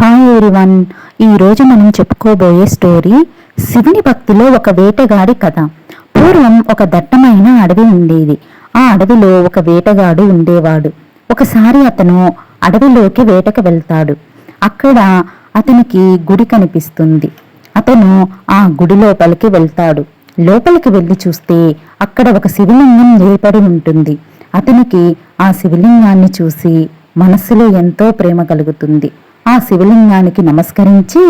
Hi everyone. ఈరోజు మనం చెప్పుకోబోయే స్టోరీ శివుని భక్తిలో ఒక వేటగాడి కథ. పూర్వం ఒక దట్టమైన అడవి ఉండేది. ఆ అడవిలో ఒక వేటగాడు ఉండేవాడు. ఒకసారి అతను అడవిలోకి వేటకు వెళ్తాడు. అక్కడ అతనికి గుడి కనిపిస్తుంది. అతను ఆ గుడి లోపలికి వెళ్తాడు. లోపలికి వెళ్ళి చూస్తే అక్కడ ఒక శివలింగం ఏర్పడి ఉంటుంది. అతనికి ఆ శివలింగాన్ని చూసి మనస్సులో ఎంతో ప్రేమ కలుగుతుంది. ఆ శివలింగానికి నమస్కరించి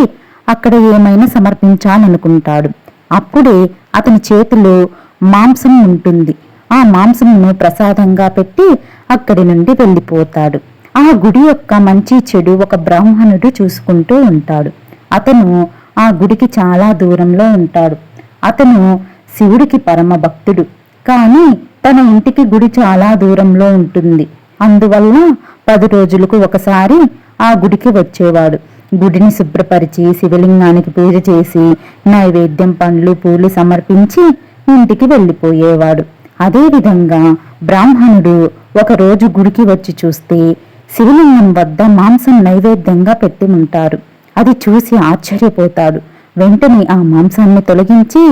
అక్కడ ఏమైనా సమర్పించాలనుకుంటాడు. అప్పుడే అతని చేతిలో మాంసం ఉంటుంది. ఆ మాంసంను ప్రసాదంగా పెట్టి అక్కడి నుండి వెళ్ళిపోతాడు. ఆ గుడి యొక్క మంచి చెడు ఒక బ్రాహ్మణుడు చూసుకుంటూ ఉంటాడు. అతను ఆ గుడికి చాలా దూరంలో ఉంటాడు. అతను శివుడికి పరమ భక్తుడు. కానీ తన ఇంటికి గుడి చాలా దూరంలో ఉంటుంది. అందువల్ల 10 రోజులకు ఒకసారి ఆ గుడికి వచ్చేవాడు. గుడిని శుభ్రపరిచి శివలింగానికి పూజ చేసి నైవేద్యం పండ్లు పూలు సమర్పించి ఇంటికి వెళ్ళిపోయేవాడు. అదేవిధంగా బ్రాహ్మణుడు ఒకరోజు గుడికి వచ్చి చూస్తే శివలింగం వద్ద మాంసం నైవేద్యంగా పెట్టి ఉంటారు. అది చూసి ఆశ్చర్యపోతాడు. వెంటనే ఆ మాంసాన్ని తొలగించి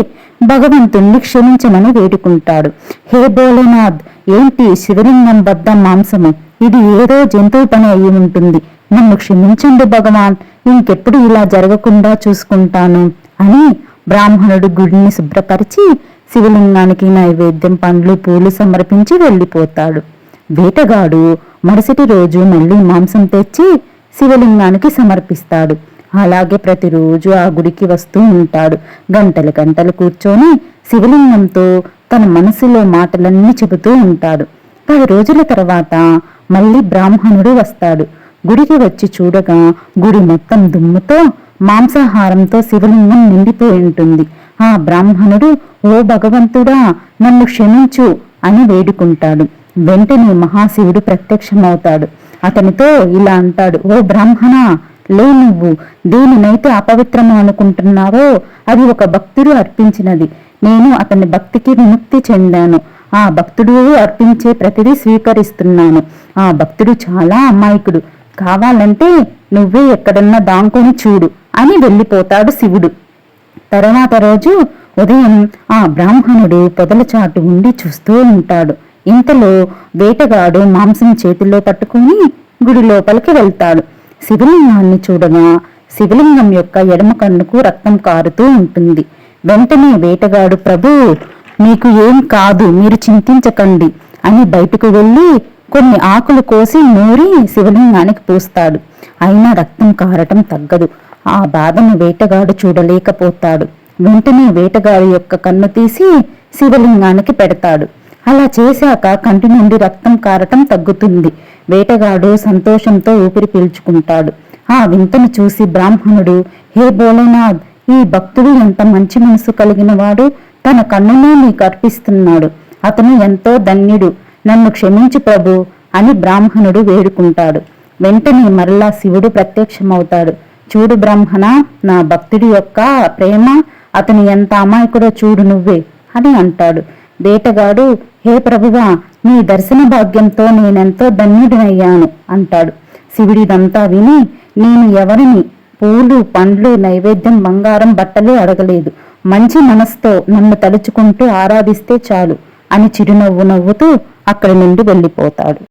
భగవంతుణ్ణి క్షమించమని వేడుకుంటాడు. హే భోలేనాథ్, ఏంటి శివలింగం వద్ద మాంసము? ఇది ఏదో జంతువు పని అయి ఉంటుంది. నన్ను క్షమించండి భగవాన్, ఇంకెప్పుడు ఇలా జరగకుండా చూసుకుంటాను అని బ్రాహ్మణుడు గుడిని శుభ్రపరిచి శివలింగానికి నైవేద్యం పండ్లు పూలు సమర్పించి వెళ్ళిపోతాడు. వేటగాడు మరుసటి రోజు మళ్ళీ మాంసం తెచ్చి శివలింగానికి సమర్పిస్తాడు. అలాగే ప్రతిరోజు ఆ గుడికి వస్తూ ఉంటాడు. గంటలు గంటలు కూర్చొని శివలింగంతో తన మనసులో మాటలన్నీ చెబుతూ ఉంటాడు. 10 రోజుల తర్వాత మళ్ళీ బ్రాహ్మణుడు వస్తాడు. గుడికి వచ్చి చూడగా గుడి మొత్తం దుమ్ముతో మాంసాహారంతో శివలింగం నిండిపోయి ఉంటుంది. ఆ బ్రాహ్మణుడు, ఓ భగవంతుడా, నన్ను క్షమించు అని వేడుకుంటాడు. వెంటనే మహాశివుడు ప్రత్యక్షమవుతాడు. అతనితో ఇలా అంటాడు, ఓ బ్రాహ్మణ, లే, నువ్వు దేనినైతే అపవిత్రము అనుకుంటున్నావో అది ఒక భక్తుడు అర్పించినది. నేను అతని భక్తికి విముక్తి చెందాను. ఆ భక్తుడు అర్పించే ప్రతిదీ స్వీకరిస్తున్నాను. ఆ భక్తుడు చాలా అమాయకుడు. కావాలంటే నువ్వే ఎక్కడన్నా దాంకొని చూడు అని వెళ్ళిపోతాడు శివుడు. తర్వాత రోజు ఉదయం ఆ బ్రాహ్మణుడు పొదల చాటు ఉండి చూస్తూ ఉంటాడు. ఇంతలో వేటగాడు మాంసం చేతిలో పట్టుకుని గుడి లోపలికి వెళ్తాడు. శివలింగాన్ని చూడగా శివలింగం యొక్క ఎడమ కన్నుకు రక్తం కారుతూ ఉంటుంది. వెంటనే వేటగాడు, ప్రభు, మీకు ఏం కాదు, మీరు చింతించకండి అని బయటకు వెళ్ళి కొన్ని ఆకులు కోసి నూరి శివలింగానికి పూస్తాడు. అయినా రక్తం కారటం తగ్గదు. ఆ బాధను వేటగాడు చూడలేకపోతాడు. వెంటనే వేటగాడి యొక్క కన్ను తీసి శివలింగానికి పెడతాడు. అలా చేశాక కంటి నుండి రక్తం కారటం తగ్గుతుంది. వేటగాడు సంతోషంతో ఊపిరి పీల్చుకుంటాడు. ఆ వింతను చూసి బ్రాహ్మణుడు, హే భోలేనాథ్, ఈ భక్తుడు ఎంత మంచి మనసు కలిగిన వాడు, తన కన్నునే నీకు అర్పిస్తున్నాడు. అతను ఎంతో ధన్యుడు. నన్ను క్షమించు ప్రభు అని బ్రాహ్మణుడు వేడుకుంటాడు. వెంటనే మరలా శివుడు ప్రత్యక్షమవుతాడు. చూడు బ్రాహ్మణ, నా భక్తుడి యొక్క ప్రేమ, అతను ఎంత అమాయకుడో చూడు నువ్వే అని అంటాడు. వేటగాడు, హే ప్రభువా, నీ దర్శన భాగ్యంతో నేనెంతో ధన్యుడినయ్యాను అంటాడు. శివుడిదంతా విని, నేను ఎవరిని పూలు పండ్లు నైవేద్యం బంగారం బట్టలు అడగలేదు. మంచి మనసుతో నన్ను తలుచుకుంటూ ఆరాధిస్తే చాలు అని చిరునవ్వు నవ్వుతూ అక్కడి నుండి వెళ్ళిపోతాడు.